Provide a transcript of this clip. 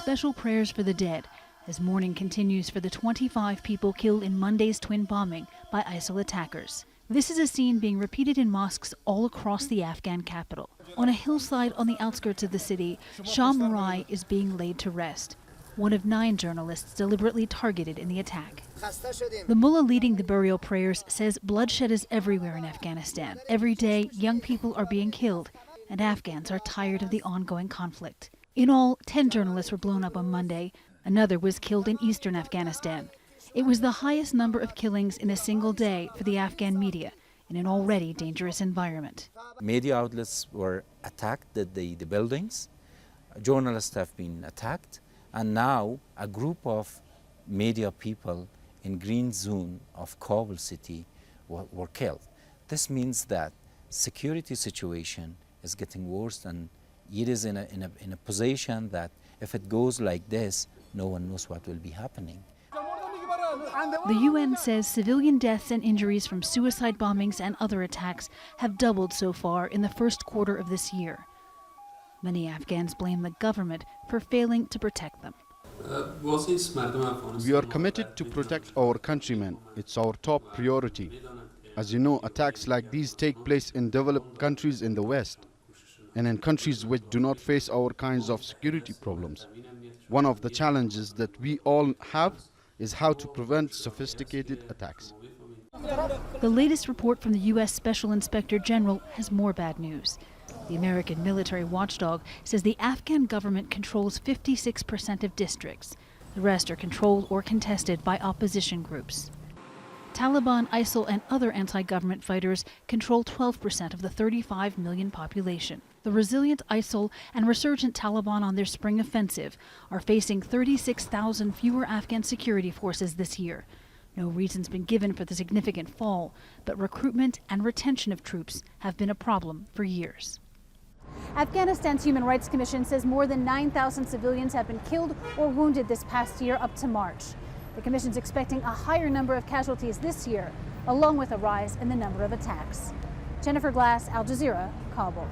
special prayers for the dead as mourning continues for the 25 people killed in Monday's twin bombing by ISIL attackers. This is a scene being repeated in mosques all across the Afghan capital. On a hillside on the outskirts of the city, Shah Murai is being laid to rest, one of 9 journalists deliberately targeted in the attack. The mullah leading the burial prayers says bloodshed is everywhere in Afghanistan. Every day, young people are being killed, and Afghans are tired of the ongoing conflict. In all, 10 journalists were blown up on Monday. Another was killed in eastern Afghanistan. It was the highest number of killings in a single day for the Afghan media in an already dangerous environment. Media outlets were attacked, the buildings. Journalists have been attacked. And now a group of media people in green zone of Kabul city were killed. This means that security situation is getting worse, and it is in a position that if it goes like this, no one knows what will be happening. The UN says civilian deaths and injuries from suicide bombings and other attacks have doubled so far in the first quarter of this year. Many Afghans blame the government for failing to protect them. We are committed to protect our countrymen. It's our top priority. As you know, attacks like these take place in developed countries in the West and in countries which do not face our kinds of security problems. One of the challenges that we all have is how to prevent sophisticated attacks. The latest report from the U.S. Special Inspector General has more bad news. The American military watchdog says the Afghan government controls 56% of districts. The rest are controlled or contested by opposition groups. Taliban, ISIL, and other anti-government fighters control 12% of the 35 million population. The resilient ISIL and resurgent Taliban on their spring offensive are facing 36,000 fewer Afghan security forces this year. No reason's been given for the significant fall, but recruitment and retention of troops have been a problem for years. Afghanistan's Human Rights Commission says more than 9,000 civilians have been killed or wounded this past year up to March. The commission's expecting a higher number of casualties this year, along with a rise in the number of attacks. Jennifer Glasse, Al Jazeera, Kabul.